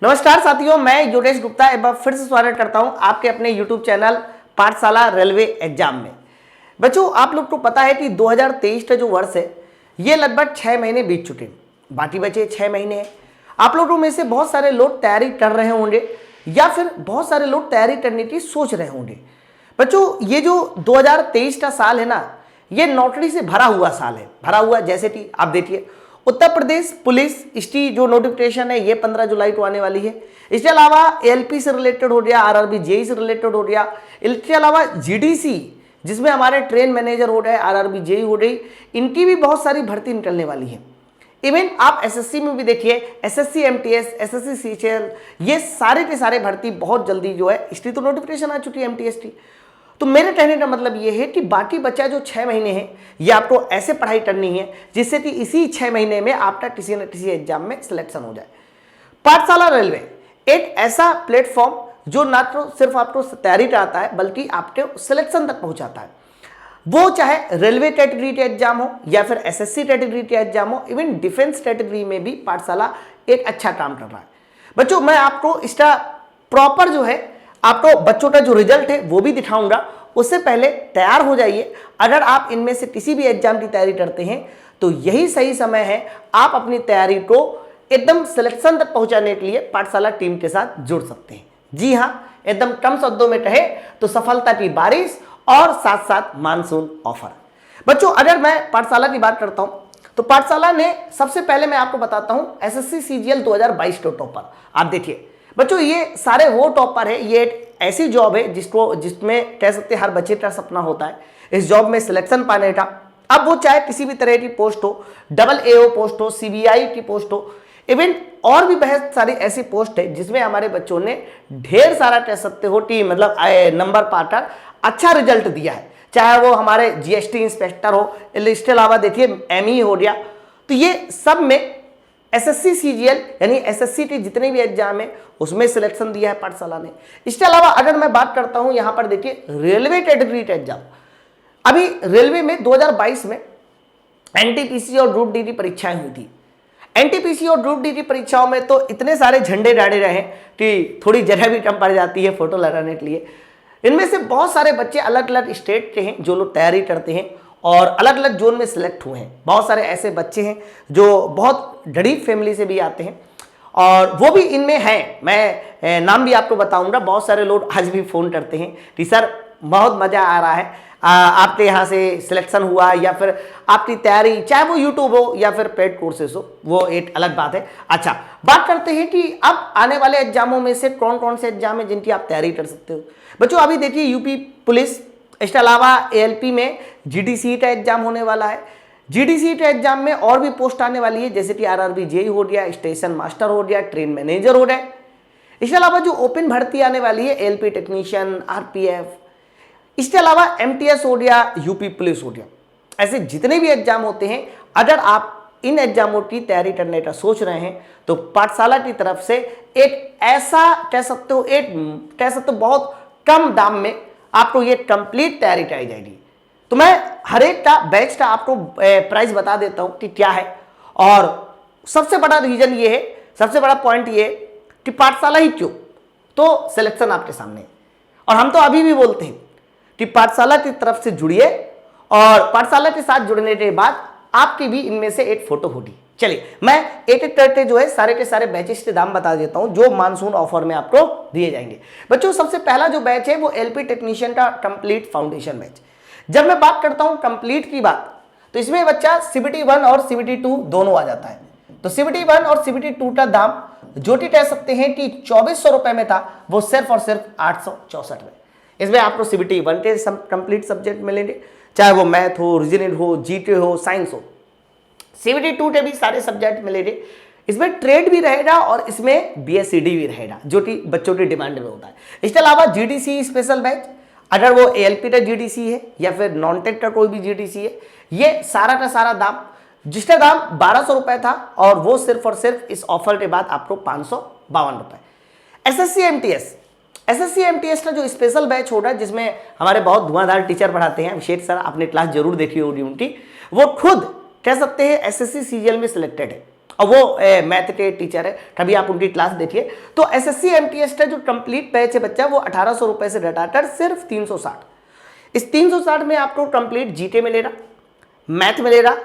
नमस्कार साथियों, मैं योगेश गुप्ता एक बार फिर से स्वागत करता हूं आपके अपने YouTube चैनल पाठशाला रेलवे एग्जाम में। बच्चों, आप लोग को पता है कि 2023 का जो वर्ष है ये लगभग 6 महीने बीत चुके हैं, बाकी बचे 6 महीने हैं। आप लोगों में से बहुत सारे लोग तैयारी कर रहे होंगे या फिर बहुत सारे लोग तैयारी करने की सोच रहे होंगे। बच्चों, ये जो 2023 का साल है ना, ये नौकरी से भरा हुआ साल है। भरा हुआ जैसे कि आप देखिए, उत्तर प्रदेश पुलिस इसकी जो नोटिफिकेशन है ये 15 जुलाई को आने वाली है। इसके अलावा एलपी से रिलेटेड हो गया, आरआरबी जेई से रिलेटेड हो गया। इसके अलावा जीडीसी जिसमें हमारे ट्रेन मैनेजर हो गए, आरआरबी जेई हो गई, इनकी भी बहुत सारी भर्ती निकलने वाली है। इवन आप एसएससी में भी देखिए, एसएससी एमटीएस, एसएससी सीजीएल, ये सारे के सारे भर्ती बहुत जल्दी जो है इसकी तो नोटिफिकेशन आ चुकी है एमटीएस की। तो मेरे कहने का मतलब ये है कि बाकी बचा जो 6 महीने हैं ये आपको ऐसे पढ़ाई करनी है जिससे कि इसी 6 महीने में आपका किसी न किसी एग्जाम में सिलेक्शन हो जाए। पाठशाला रेलवे एक ऐसा प्लेटफॉर्म जो ना तो सिर्फ आपको तैयारी कराता है बल्कि आपके सिलेक्शन तक पहुंचाता है। वो चाहे रेलवे कैटेगरी के एग्जाम हो या फिर एसएससी कैटेगरी के एग्जाम हो, इवन डिफेंस कैटेगरी में भी पाठशाला एक अच्छा काम कर रहा है। बच्चों, मैं आपको इसका प्रॉपर जो है आपको बच्चों का जो रिजल्ट है वो भी दिखाऊंगा। उससे पहले तैयार हो जाइए। अगर आप इनमें से किसी भी एग्जाम की तैयारी करते हैं तो यही सही समय है आप अपनी तैयारी को एकदम सिलेक्शन तक पहुंचाने के लिए पाठशाला टीम के साथ जुड़ सकते हैं। जी हाँ, एकदम कम शब्दों में कहे तो सफलता की बारिश और साथ साथ मानसून ऑफर। बच्चों, अगर मैं पाठशाला की बात करता हूं तो पाठशाला ने सबसे पहले मैं आपको बताता हूं एसएससी सीजीएल 2022 के टॉपर। आप देखिए बच्चों, ये सारे वो टॉपर है। ये एक ऐसी जॉब है जिसमें कह सकते हैं हर बच्चे का सपना होता है इस जॉब में सिलेक्शन पाने का। अब वो चाहे किसी भी तरह की पोस्ट हो, डबल एओ पोस्ट हो, सीबीआई की पोस्ट हो, इवन और भी बहुत सारी ऐसी पोस्ट है जिसमें हमारे बच्चों ने ढेर सारा कह सकते हो कि मतलब नंबर पाकर अच्छा रिजल्ट दिया है। चाहे वो हमारे जीएसटी इंस्पेक्टर हो, इसके अलावा देखिए एमई हो गया। तो ये सब में एसएससी सीजीएल यानी एसएससी के जितने भी एग्जाम है उसमें सिलेक्शन दिया है पाठशाला ने। इसके अलावा अगर मैं बात करता हूं यहां पर देखिए रेलवे कैटेगरी का एग्जाम। अभी रेलवे में 2022 में एनटीपीसी और ग्रुप डी की परीक्षाएं हुई थी। एनटीपीसी और ग्रुप डी की परीक्षाओं में तो इतने सारे झंडे गाड़े रहे कि थोड़ी जगह भी कम पड़ जाती है फोटो लगाने के लिए। इनमें से बहुत सारे बच्चे अलग अलग स्टेट के हैं जो लोग तैयारी करते हैं और अलग अलग जोन में सिलेक्ट हुए हैं। बहुत सारे ऐसे बच्चे हैं जो बहुत गरीब फैमिली से भी आते हैं और वो भी इनमें हैं। मैं नाम भी आपको बताऊंगा। बहुत सारे लोग आज भी फ़ोन करते हैं कि सर बहुत मज़ा आ रहा है, आपके यहाँ से सिलेक्शन हुआ या फिर आपकी तैयारी, चाहे वो यूट्यूब हो या फिर पेड कोर्सेस हो, वो एक अलग बात है। अच्छा, बात करते हैं कि अब आने वाले एग्जामों में से कौन कौन से एग्जाम है जिनकी आप तैयारी कर सकते हो। बच्चों, अभी देखिए यूपी पुलिस, इसके अलावा एएलपी में जीडीसी का एग्जाम होने वाला है। जीडीसी के एग्जाम में और भी पोस्ट आने वाली है जैसे कि आरआरबी जेई हो गया, स्टेशन मास्टर हो गया, ट्रेन मैनेजर हो गए। इसके अलावा जो ओपन भर्ती आने वाली है एलपी टेक्नीशियन, आरपीएफ, इसके अलावा एमटीएस हो गया, यूपी पुलिस हो गया। ऐसे जितने भी एग्जाम होते हैं, अगर आप इन एग्जामों की तैयारी करने का सोच रहे हैं तो पाठशाला की तरफ से एक ऐसा कह सकते हो बहुत कम दाम में आपको ये कंप्लीट तैयारी कराई जाएगी। तो मैं हर एक का बैच का आपको प्राइस बता देता हूं कि क्या है। और सबसे बड़ा रीजन ये है, सबसे बड़ा पॉइंट ये है कि पाठशाला ही क्यों, तो सिलेक्शन आपके सामने है। और हम तो अभी भी बोलते हैं कि पाठशाला की तरफ से जुड़िए और पाठशाला के साथ जुड़ने के बाद आपकी भी इनमें से एक फोटो होगी। चलिए, मैं एक एक करके जो है सारे के सारे बैचेस के दाम बता देता हूं जो मानसून ऑफर में आपको दिए जाएंगे। बच्चों, सबसे पहला जो बैच है वो एलपी टेक्नीशियन का कंप्लीट फाउंडेशन बैच। जब मैं बात करता हूं कंप्लीट की बात तो इसमें बच्चा सीबीटी 1 और सीबीटी 2 दोनों आ जाता है। तो सीबीटी 1 और सीबीटी 2 का दाम जो कि कह सकते हैं कि 2400 रुपए में था, वो सिर्फ और सिर्फ 864 में। इसमें आपको सीबीटी 1 के कंप्लीट सब्जेक्ट मिलेंगे, चाहे वो मैथ हो, रीजनिंग हो, जीके हो, साइंस हो। सीबीटी 2 के भी सारे सब्जेक्ट मिलेंगे। इसमें ट्रेड भी रहेगा और इसमें बीएससीडी भी रहेगा जो कि बच्चों की डिमांड में होता है। इसके अलावा जीडीसी स्पेशल बैच, अगर वो एएलपी का जीडीसी है या फिर नॉन टेक का कोई भी जीडीसी है, ये सारा का सारा दाम, जिसका दाम 1200 रुपए था और वो सिर्फ और सिर्फ इस ऑफर के बाद आपको 552 रुपए। एसएससी एमटीएस का जो स्पेशल बैच होगा जिसमें हमारे बहुत धुआंधार टीचर पढ़ाते हैं, अभिषेक सर, आपने क्लास जरूर देखी होगी उनकी, वो खुद कह सकते हैं एसएससी सीजीएल में सिलेक्टेड है और वो मैथ के टीचर है, तभी आप उनकी क्लास देखिए। तो एसएससी एमटीएस का जो कंप्लीट बैच है बच्चा वो 1800 रुपए से घटाकर सिर्फ 360। इस 360 में आपको कंप्लीट जीके मिलेगा, मैथ मिलेगा,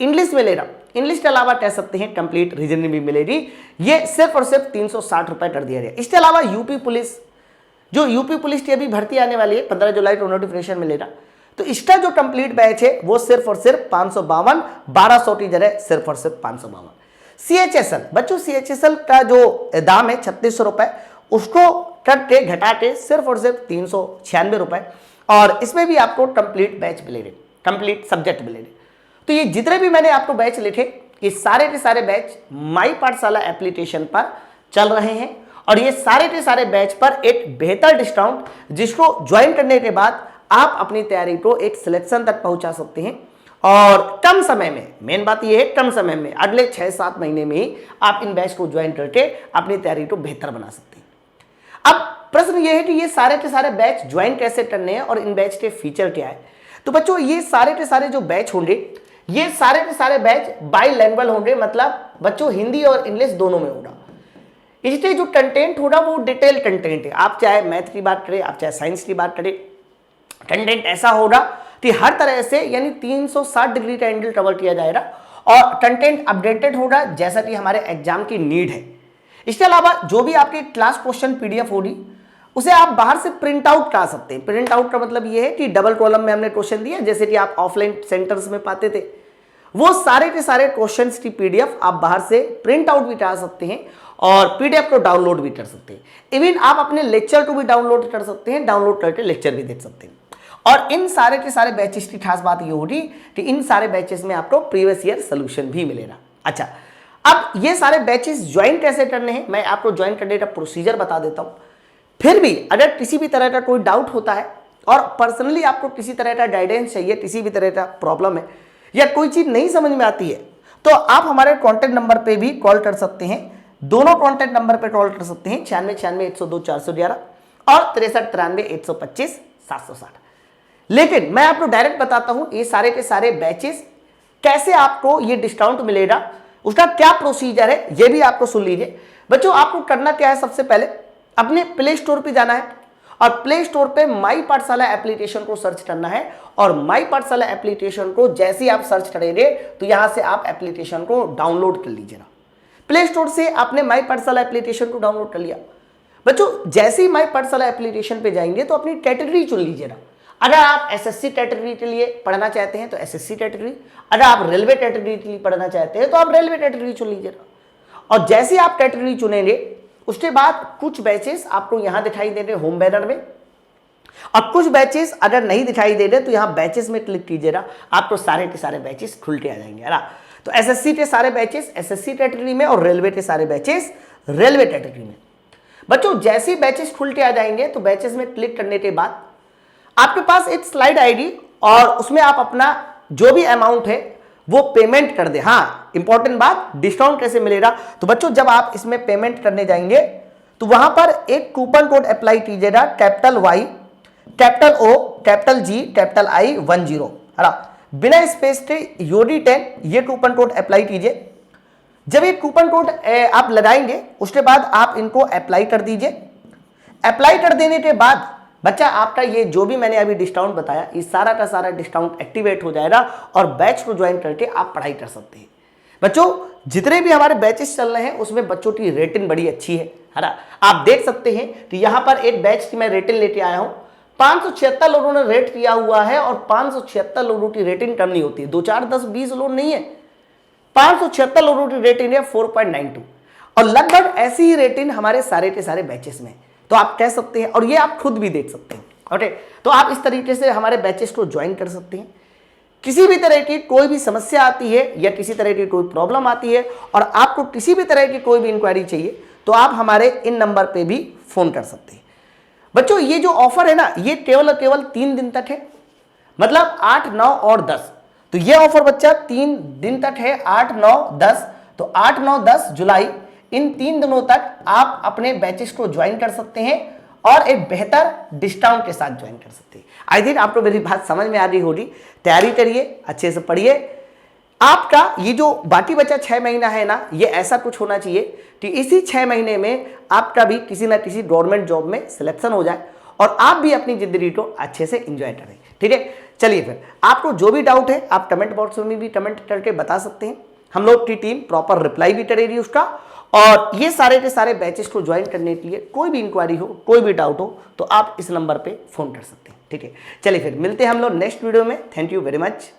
इंग्लिश मिलेगा, इंग्लिश के अलावा कह सकते हैं कंप्लीट रीजनिंग भी मिलेगी। ये सिर्फ और सिर्फ 360 रुपए कर दिया गया। इसके अलावा यूपी पुलिस, जो यूपी पुलिस की अभी भर्ती आने वाली है 15 जुलाई को नोटिफिकेशन मिलेगा, तो इसका जो कंप्लीट बैच है वो सिर्फ और सिर्फ 552, 1200 की जगह सिर्फ और सिर्फ 552। सीएचएसएल बच्चों, सीएचएसएल का जो दाम है 3600 रुपए, उसको करके घटा के सिर्फ और सिर्फ 396 रुपए, और इसमें भी आपको कंप्लीट बैच मिलेंगे, कंप्लीट सब्जेक्ट मिलेंगे। तो ये जितने भी मैंने आपको बैच लिखे, ये सारे के सारे बैच माई पाठशाला एप्लीकेशन पर चल रहे हैं, और ये सारे के सारे बैच पर एक बेहतर डिस्काउंट, जिसको ज्वाइन करने के बाद आप अपनी तैयारी को एक सिलेक्शन तक पहुंचा सकते हैं, और कम समय में, मेन बात यह है कम समय में, अगले 6-7 महीने में ही आप इन बैच को ज्वाइन करके अपनी तैयारी को बेहतर बना सकते हैं। अब प्रश्न यह है कि ये सारे के सारे बैच ज्वाइन कैसे करने हैं और इन बैच के फीचर क्या है। तो बच्चों, ये सारे के सारे जो बैच होंगे, ये सारे के सारे बैच बाईलैंग्वेज होंगे, मतलब बच्चों हिंदी और इंग्लिश दोनों में होगा। इसलिए जो कंटेंट होगा वो डिटेल कंटेंट है। आप चाहे मैथ की बात करें, आप चाहे साइंस की बात करें, कंटेंट ऐसा होगा कि हर तरह से यानी 360 डिग्री का एंगल कवर किया जाएगा, और कंटेंट अपडेटेड होगा जैसा कि हमारे एग्जाम की नीड है। इसके अलावा जो भी आपकी क्लास क्वेश्चन पीडीएफ होगी, उसे आप बाहर से प्रिंट आउट करा सकते हैं। प्रिंट आउट का मतलब ये है कि डबल कॉलम में हमने क्वेश्चन दिया, जैसे कि आप ऑफलाइन सेंटर्स में पाते थे, वो सारे के सारे क्वेश्चंस की पीडीएफ आप बाहर से प्रिंट आउट भी करा सकते हैं और पीडीएफ को डाउनलोड भी कर सकते हैं। इवन आप अपने लेक्चर को भी डाउनलोड कर सकते हैं, डाउनलोड करके लेक्चर भी देख सकते हैं। और इन सारे के सारे बैचेस की खास बात ये होगी कि इन सारे बैचेस में आपको प्रीवियस ईयर सोल्यूशन भी मिलेगा। अच्छा, अब ये सारे बैचेस ज्वाइन कैसे करने हैं, मैं आपको ज्वाइन करने का प्रोसीजर बता देता हूं। फिर भी अगर किसी भी तरह का कोई डाउट होता है और पर्सनली आपको किसी तरह का गाइडेंस चाहिए, किसी भी तरह का प्रॉब्लम है या कोई चीज नहीं समझ में आती है, तो आप हमारे कॉन्टैक्ट नंबर पे भी कॉल कर सकते हैं। दोनों कॉन्टैक्ट नंबर पे कॉल कर सकते हैं, 9696-102-411 और 6393-125-760। लेकिन मैं आपको डायरेक्ट बताता हूं ये सारे के सारे बैचेस कैसे आपको ये डिस्काउंट मिलेगा, उसका क्या प्रोसीजर है, ये भी आपको सुन लीजिए। बच्चों, आपको करना क्या है, सबसे पहले अपने प्ले स्टोर पे जाना है और प्ले स्टोर पे माई पाठशाला एप्लीकेशन को सर्च करना है, और माई पाठशाला एप्लीकेशन को जैसे ही आप सर्च करेंगे तो यहां से आप एप्लीकेशन को डाउनलोड कर लीजिएगा। प्ले स्टोर से आपने माई पाठशाला एप्लीकेशन को डाउनलोड कर लिया। बच्चों, जैसे ही माई पाठशाला एप्लीकेशन पे जाएंगे तो अपनी कैटेगरी चुन लीजिएगा। अगर आप एसएससी कैटेगरी के लिए पढ़ना चाहते हैं तो एसएससी कैटेगरी, अगर आप रेलवे कैटेगरी के लिए पढ़ना चाहते हैं तो आप रेलवे कैटेगरी चुन लीजिएगा। और जैसे ही आप कैटेगरी चुनेंगे उसके बाद कुछ बैचेस आपको यहां दिखाई दे रहे होम बैनर में, और कुछ बैचेस अगर नहीं दिखाई दे रहे तो यहां बैचेस में क्लिक कीजिएगा, आपको सारे के सारे बैचेस खुल के आ जाएंगे। है ना, तो एसएससी के सारे बैचेस एसएससी कैटेगरी में और रेलवे के सारे बैचेस रेलवे कैटेगरी में। बच्चों, जैसे ही बैचेस खुल के आ जाएंगे तो बैचेस में क्लिक करने के बाद आपके पास एक स्लाइड आएगी और उसमें आप अपना जो भी अमाउंट है वो पेमेंट कर दे। हाँ, इंपॉर्टेंट बात, डिस्काउंट कैसे मिलेगा, तो बच्चों जब आप इसमें पेमेंट करने जाएंगे तो वहां पर एक कूपन कोड अप्लाई कीजिएगा, capital Y, capital O, capital G, capital I 10, है ना, बिना स्पेस के UD10, ये कूपन कोड अप्लाई कीजिए। जब ये कूपन कोड आप लगाएंगे उसके बाद आप इनको अप्लाई कर दीजिए। अप्लाई कर देने के बाद बच्चा आपका ये जो भी मैंने अभी डिस्काउंट बताया, ये सारा का सारा डिस्काउंट एक्टिवेट हो जाएगा और बैच को ज्वाइन करके आप पढ़ाई कर सकते हैं। बच्चों, जितने भी हमारे बैचेस चल रहे हैं उसमें बच्चों की रेटिंग बड़ी अच्छी है ना, आप देख सकते हैं कि यहाँ पर एक बैच की मैं रेटिंग लेके आया हूँ, 576 लोगों ने रेट किया हुआ है, और 576 लोगों की रेटिंग कम नहीं होती है, 2 4 10 20 लोग नहीं है, 576 लोगों की रेटिंग है 4.92, और लगभग ऐसी ही रेटिंग हमारे सारे के सारे बैचेस में। तो आप कह सकते हैं, और ये आप खुद भी देख सकते हैं। ओके, तो आप इस तरीके से हमारे बैचेस को ज्वाइन कर सकते हैं। किसी भी तरह की कोई भी समस्या आती है या किसी तरह की कोई प्रॉब्लम आती है और आपको किसी भी तरह की कोई भी इंक्वायरी चाहिए तो आप हमारे इन नंबर पे भी फोन कर सकते हैं। बच्चों, ये जो ऑफर है ना, ये केवल 3 दिन तक है, मतलब 8, 9 और 10। तो ये ऑफर बच्चा 3 दिन तक है, 8, 9, 10। तो 8, 9, 10 जुलाई, इन 3 दिनों तक आप अपने बैचेस को ज्वाइन कर सकते हैं और एक बेहतर डिस्काउंट के साथ ज्वाइन कर सकते हैं। आई थिंक आपको मेरी बात समझ में आ रही होगी। तैयारी करिए, अच्छे से पढ़िए। आपका ये जो बाकी बचा 6 महीना है ना, ये ऐसा कुछ होना चाहिए कि इसी 6 महीने में आपका भी किसी ना किसी गवर्नमेंट जॉब में सिलेक्शन हो जाए और आप भी अपनी जिंदगी को अच्छे से एंजॉय करें। ठीक है, चलिए फिर आपको जो भी डाउट है आप कमेंट बॉक्स में भी कमेंट करके बता सकते हैं, हम लोग की टीम प्रॉपर रिप्लाई भी करेगी उसका। और ये सारे के सारे बैचेस को ज्वाइन करने के लिए कोई भी इंक्वायरी हो, कोई भी डाउट हो तो आप इस नंबर पे फोन कर सकते हैं। ठीक है, चलिए फिर मिलते हैं हम लोग नेक्स्ट वीडियो में। Thank you very much.